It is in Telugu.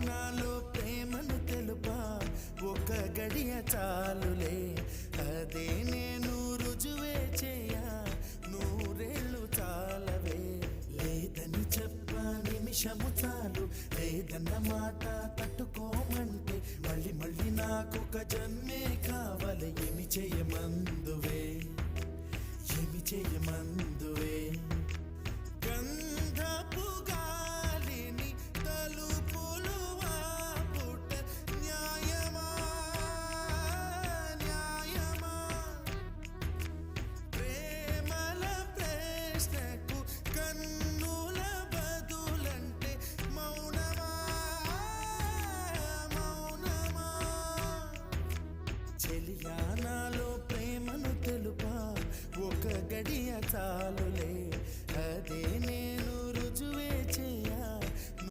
నాలో ప్రేమను తెలుపా ఒక గడియ చాలులే అదే నేను రుజువే చేయా నూరేళ్ళు చాలవే లేదని చెప్పా నిమిషము చాలు లేదన్న మాట తట్టుకోమంటే మళ్ళీ మళ్ళీ నాకొక జన్మే కావాలి ఏమి చేయమందువే ఏమి చేయమందు